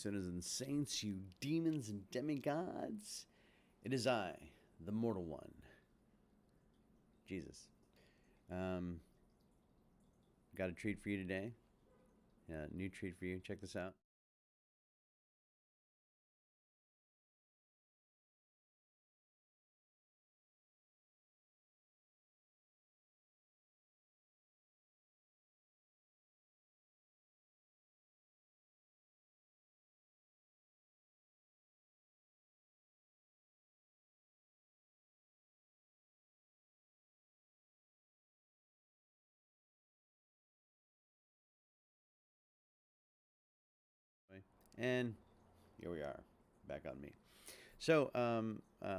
sinners and saints, you demons and demigods. It is I, the mortal one, Jesus. Got a treat for you today. New treat for you. Check this out. And here we are, back on me. So, a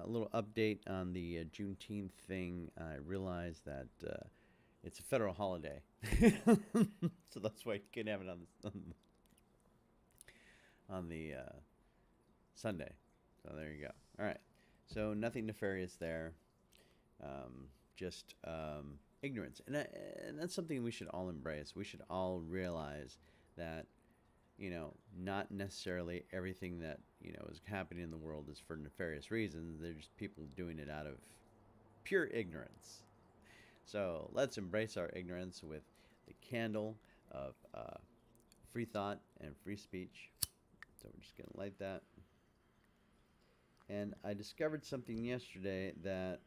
little update on the Juneteenth thing. I realized that it's a federal holiday, so that's why you can't have it on the Sunday. So there you go. All right. So nothing nefarious there. Just ignorance, and that's something we should all embrace. We should all realize that not necessarily everything that is happening in the world is for nefarious reasons. They're just people doing it out of pure ignorance. So let's embrace our ignorance with the candle of free thought and free speech. So we're just gonna light that. And I discovered something yesterday that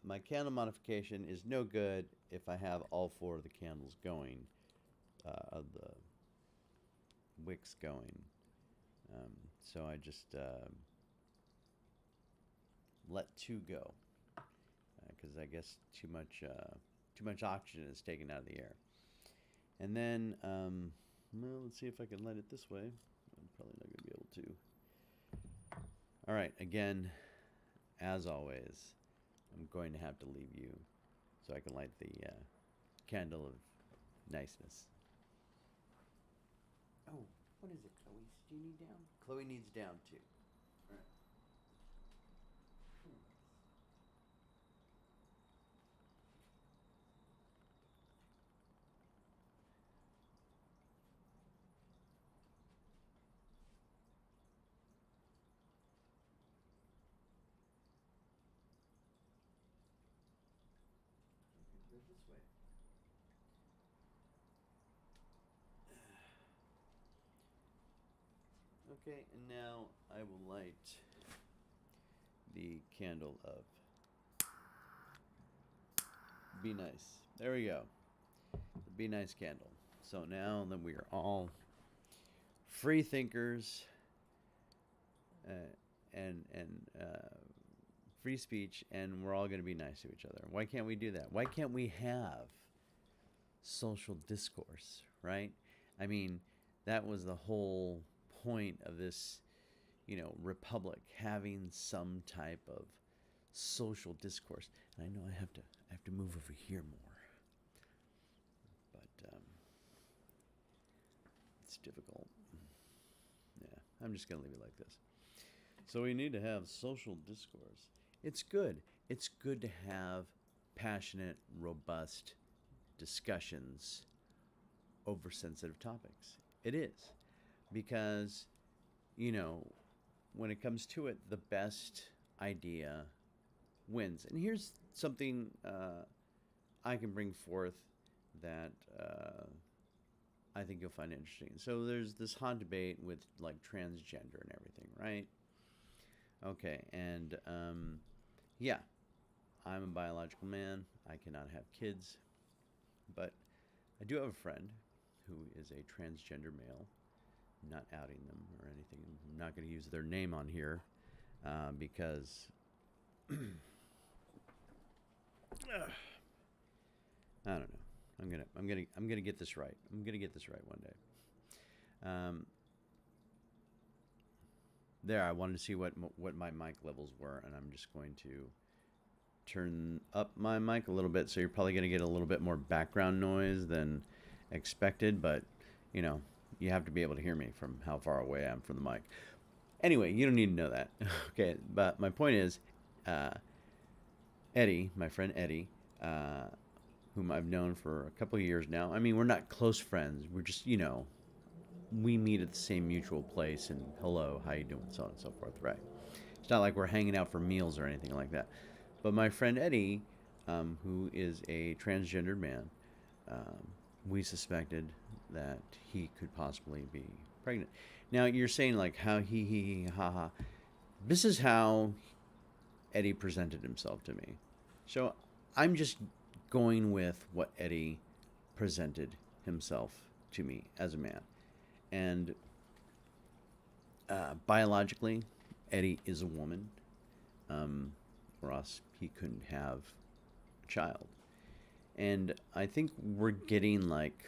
my candle modification is no good if I have all four of the candles going, of the wicks going. So I just let two go because I guess too much oxygen is taken out of the air. And then, well, let's see if I can light it this way. I'm probably not going to be able to. All right, again, as always, I'm going to have to leave you so I can light the candle of niceness. Oh, what is it, Chloe? Do you need down? Chloe needs down too. All right. Go this way. Okay, and now I will light the candle of Be Nice. There we go. The Be Nice candle. So now that we are all free thinkers and free speech, and we're all going to be nice to each other. Why can't we do that? Why can't we have social discourse, right? I mean, that was the whole point of this, republic, having some type of social discourse. And I know I have to move over here more, but it's difficult. Yeah, I'm just gonna leave it like this. So we need to have social discourse. It's good. It's good to have passionate, robust discussions over sensitive topics. It is. Because, when it comes to it, the best idea wins. And here's something I can bring forth that I think you'll find interesting. So there's this hot debate with like transgender and everything, right? Okay, and yeah, I'm a biological man. I cannot have kids, but I do have a friend who is a transgender male. I'm not outing them or anything. I'm not going to use their name on here because I don't know. I'm gonna get this right. I'm gonna get this right one day. There, I wanted to see what my mic levels were, and I'm just going to turn up my mic a little bit. So you're probably gonna get a little bit more background noise than expected, but you have to be able to hear me from how far away I am from the mic. Anyway, you don't need to know that. Okay, but my point is, Eddie, my friend Eddie, whom I've known for a couple of years now. I mean, we're not close friends. We're just, we meet at the same mutual place and hello, how you doing, so on and so forth, right? It's not like we're hanging out for meals or anything like that. But my friend Eddie, who is a transgendered man, um, we suspected that he could possibly be pregnant. Now you're saying like how he ha ha. This is how Eddie presented himself to me. So I'm just going with what Eddie presented himself to me as a man. And biologically, Eddie is a woman, or else he couldn't have a child. And I think we're getting like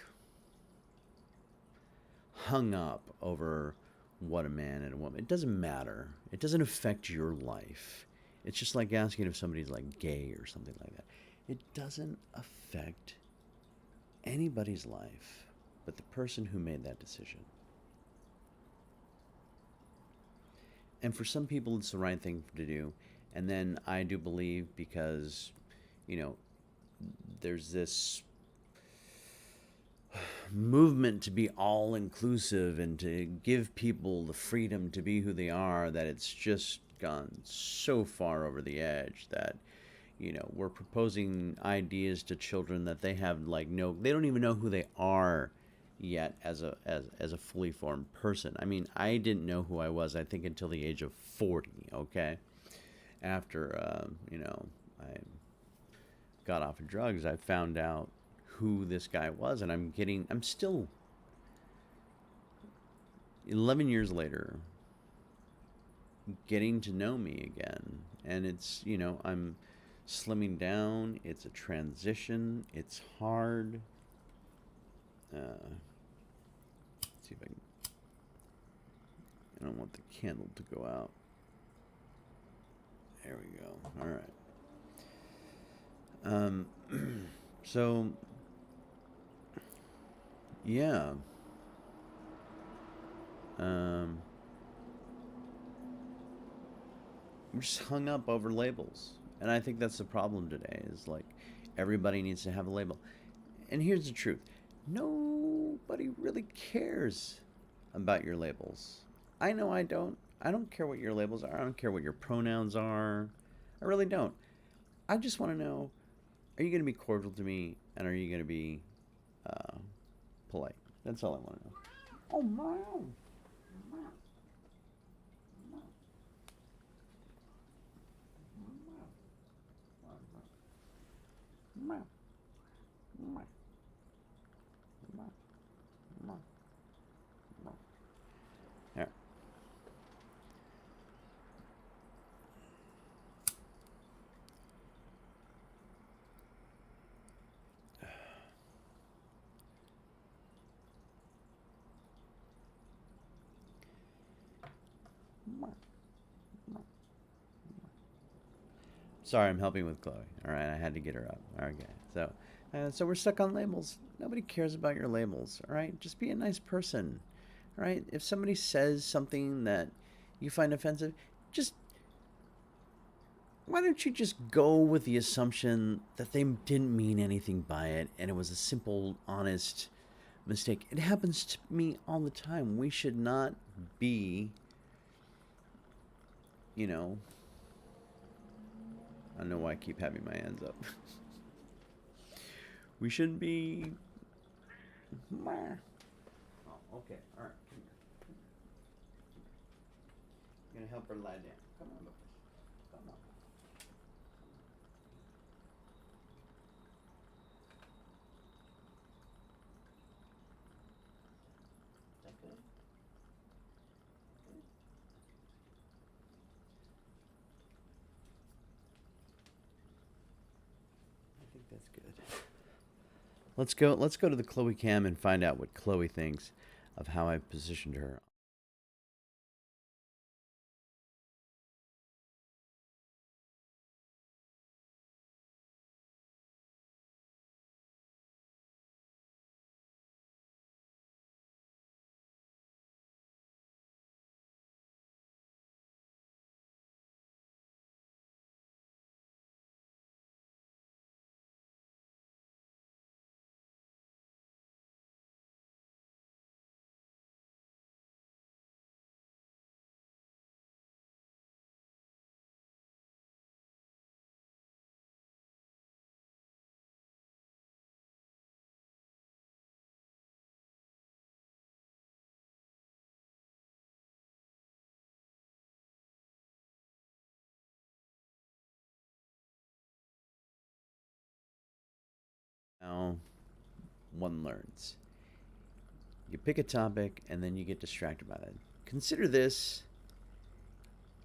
hung up over what a man and a woman. It doesn't matter. It doesn't affect your life. It's just like asking if somebody's like gay or something like that. It doesn't affect anybody's life but the person who made that decision. And for some people, it's the right thing to do. And then I do believe because, you know, there's this movement to be all inclusive and to give people the freedom to be who they are that it's just gone so far over the edge that we're proposing ideas to children that they have like they don't even know who they are yet as a fully formed person. I mean, I didn't know who I was, I think, until the age of 40, okay? After I got off of drugs, I found out who this guy was, and I'm still 11 years later getting to know me again. And it's, I'm slimming down. It's a transition. It's hard. Let's see if I don't want the candle to go out. There we go. All right. So yeah. I'm just hung up over labels. And I think that's the problem today, is like everybody needs to have a label. And here's the truth. Nobody really cares about your labels. I know I don't. I don't care what your labels are. I don't care what your pronouns are. I really don't. I just want to know, are you going to be cordial to me, and are you going to be polite? That's all I want to know. Oh, man. There. Sorry, I'm helping with Chloe. All right, I had to get her up. Okay, so we're stuck on labels. Nobody cares about your labels. All right, just be a nice person. All right, if somebody says something that you find offensive, just why don't you just go with the assumption that they didn't mean anything by it and it was a simple, honest mistake. It happens to me all the time. We should not be, I don't know why I keep having my hands up. We shouldn't be. Oh, okay. All right. Come here. You're gonna help her lie down. Come on, Lucas. Come on. Is that good? Good. I think that's good. Let's go to the Chloe cam and find out what Chloe thinks of how I positioned her. Now, one learns. You pick a topic and then you get distracted by that. Consider this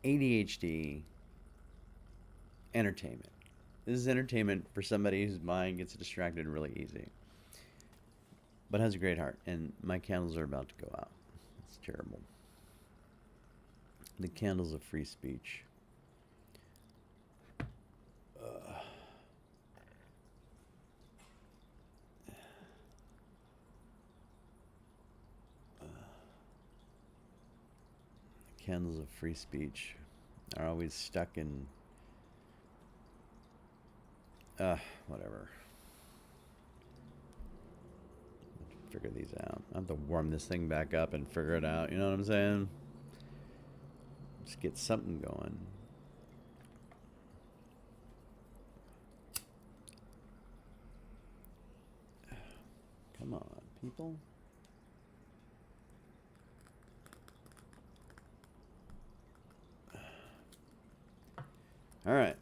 ADHD entertainment. This is entertainment for somebody whose mind gets distracted really easy, but has a great heart. And my candles are about to go out. It's terrible. The candles of free speech. Candles of free speech are always stuck in whatever. Figure these out. I have to warm this thing back up and figure it out. You know what I'm saying? Just get something going. Come on, people. All right.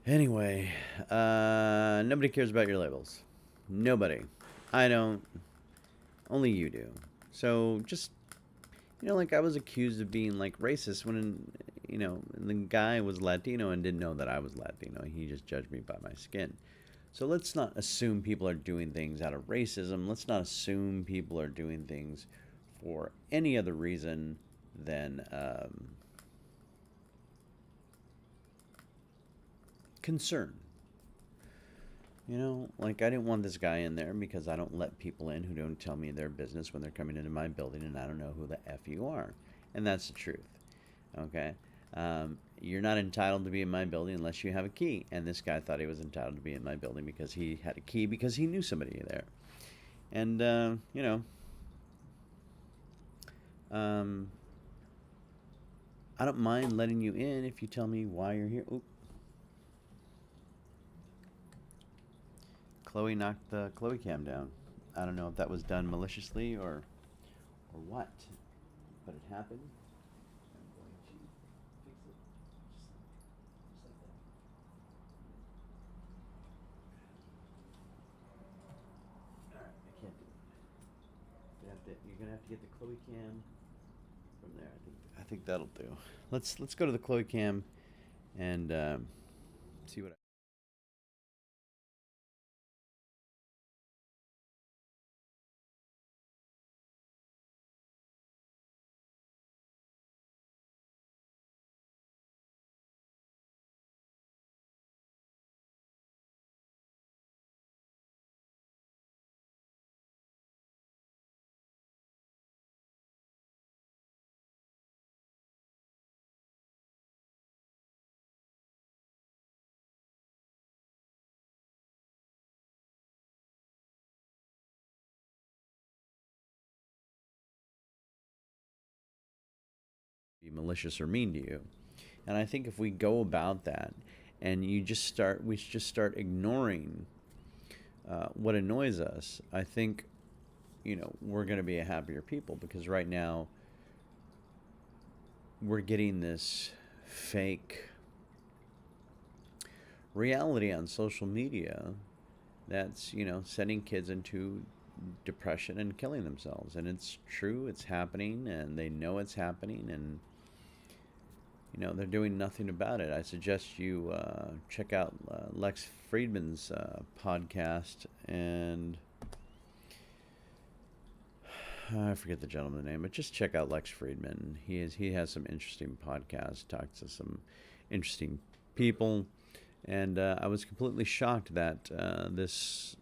Anyway, nobody cares about your labels. Nobody. I don't. Only you do. So just, like I was accused of being like racist when, the guy was Latino and didn't know that I was Latino. He just judged me by my skin. So let's not assume people are doing things out of racism. Let's not assume people are doing things for any other reason than concern. Like I didn't want this guy in there because I don't let people in who don't tell me their business when they're coming into my building, and I don't know who the F you are. And that's the truth. Okay? You're not entitled to be in my building unless you have a key. And this guy thought he was entitled to be in my building because he had a key because he knew somebody there. And, I don't mind letting you in if you tell me why you're here. Oop. Chloe knocked the Chloe cam down. I don't know if that was done maliciously or what, but it happened. I'm going to fix it just like that. All right, I can't do it. You're gonna have to get the Chloe cam from there. I think that'll do. Let's go to the Chloe cam and see what. Be malicious or mean to you. And I think if we go about that and we just start ignoring what annoys us, I think, we're going to be a happier people, because right now we're getting this fake reality on social media that's, sending kids into depression and killing themselves. And it's true, it's happening, and they know it's happening, and they're doing nothing about it. I suggest you check out Lex Friedman's podcast, and I forget the gentleman's name, but just check out Lex Friedman. He has some interesting podcasts, talks to some interesting people, and I was completely shocked that this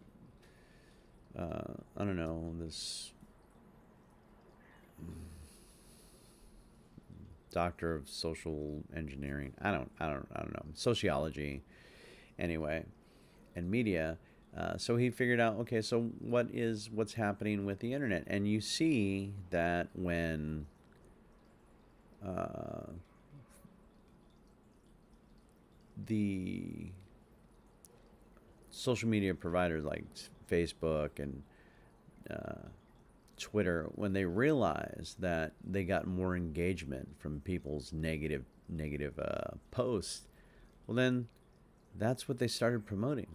doctor of social engineering, I don't know, sociology, anyway, and media. So he figured out, okay, so what's happening with the internet? And you see that when the social media providers like Facebook and Twitter, when they realized that they got more engagement from people's negative posts, well then that's what they started promoting,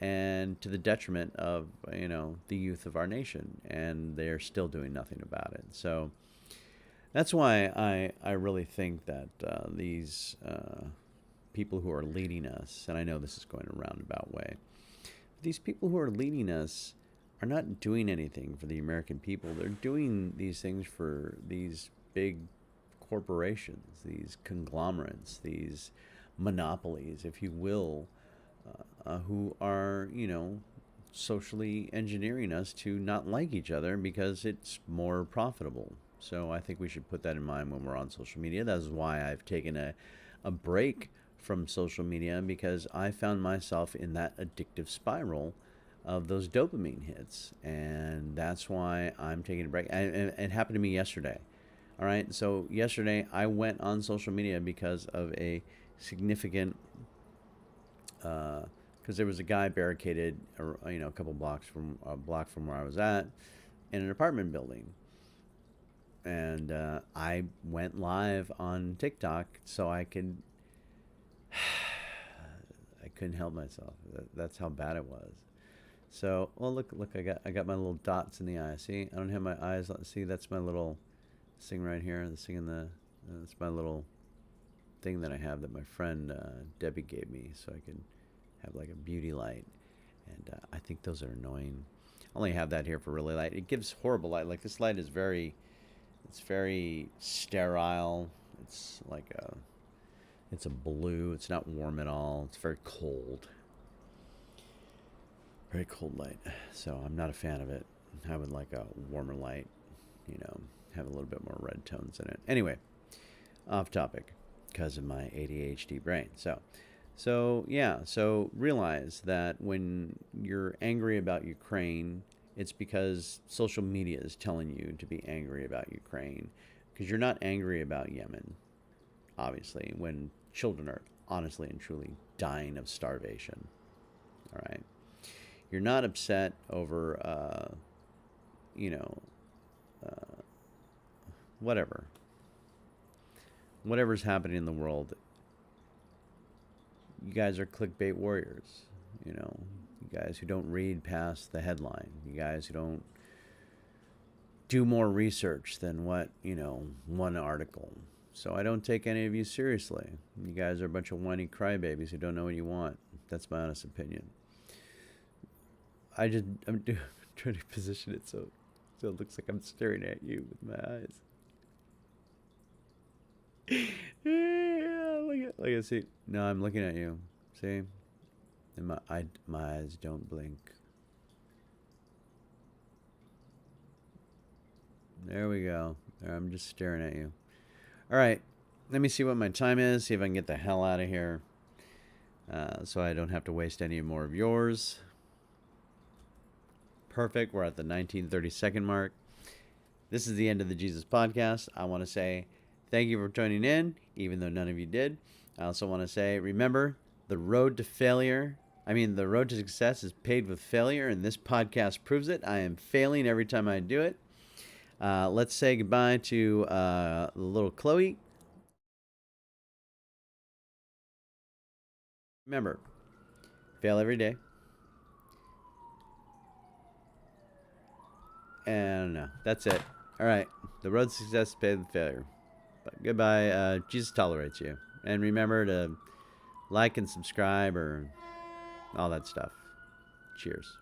and to the detriment of the youth of our nation, and they're still doing nothing about it. So that's why I really think that these people who are leading us, and I know this is going a roundabout way, these people who are leading us are not doing anything for the American people. They're doing these things for these big corporations, these conglomerates, these monopolies, if you will, who are, socially engineering us to not like each other because it's more profitable. So I think we should put that in mind when we're on social media. That is why I've taken a break from social media, because I found myself in that addictive spiral of those dopamine hits. And that's why I'm taking a break. And it happened to me yesterday. All right. So yesterday I went on social media because of a significant, because there was a guy barricaded, a couple blocks from a block from where I was at, in an apartment building. And I went live on TikTok so I could. I couldn't help myself. That's how bad it was. So, well, look, I got my little dots in the eye. See, I don't have my eyes. See, that's my little thing right here. The thing in the, that's my little thing that I have that my friend Debbie gave me, so I can have like a beauty light. And I think those are annoying. I only have that here for really light. It gives horrible light. Like this light is it's very sterile. It's like it's a blue. It's not warm at all. It's very cold. Very cold light. So I'm not a fan of it. I would like a warmer light, have a little bit more red tones in it. Anyway, off topic because of my ADHD brain. So realize that when you're angry about Ukraine, it's because social media is telling you to be angry about Ukraine, because you're not angry about Yemen, obviously, when children are honestly and truly dying of starvation. All right. You're not upset over, whatever's happening in the world. You guys are clickbait warriors, you guys who don't read past the headline, you guys who don't do more research than what, one article. So I don't take any of you seriously. You guys are a bunch of whiny crybabies who don't know what you want. That's my honest opinion. I'm trying to position it so it looks like I'm staring at you with my eyes. Yeah, look at see. No, I'm looking at you. See? And my eyes don't blink. There we go. I'm just staring at you. All right. Let me see what my time is. See if I can get the hell out of here. So I don't have to waste any more of yours. Perfect. We're at the 19:30 mark. This is the end of the Jesus podcast. I want to say thank you for tuning in, even though none of you did. I also want to say, remember, the road to success is paved with failure, and this podcast proves it. I am failing every time I do it. Let's say goodbye to little Chloe. Remember, fail every day. And that's it. All right. The road to success is paved with failure. But goodbye. Jesus tolerates you. And remember to like and subscribe or all that stuff. Cheers.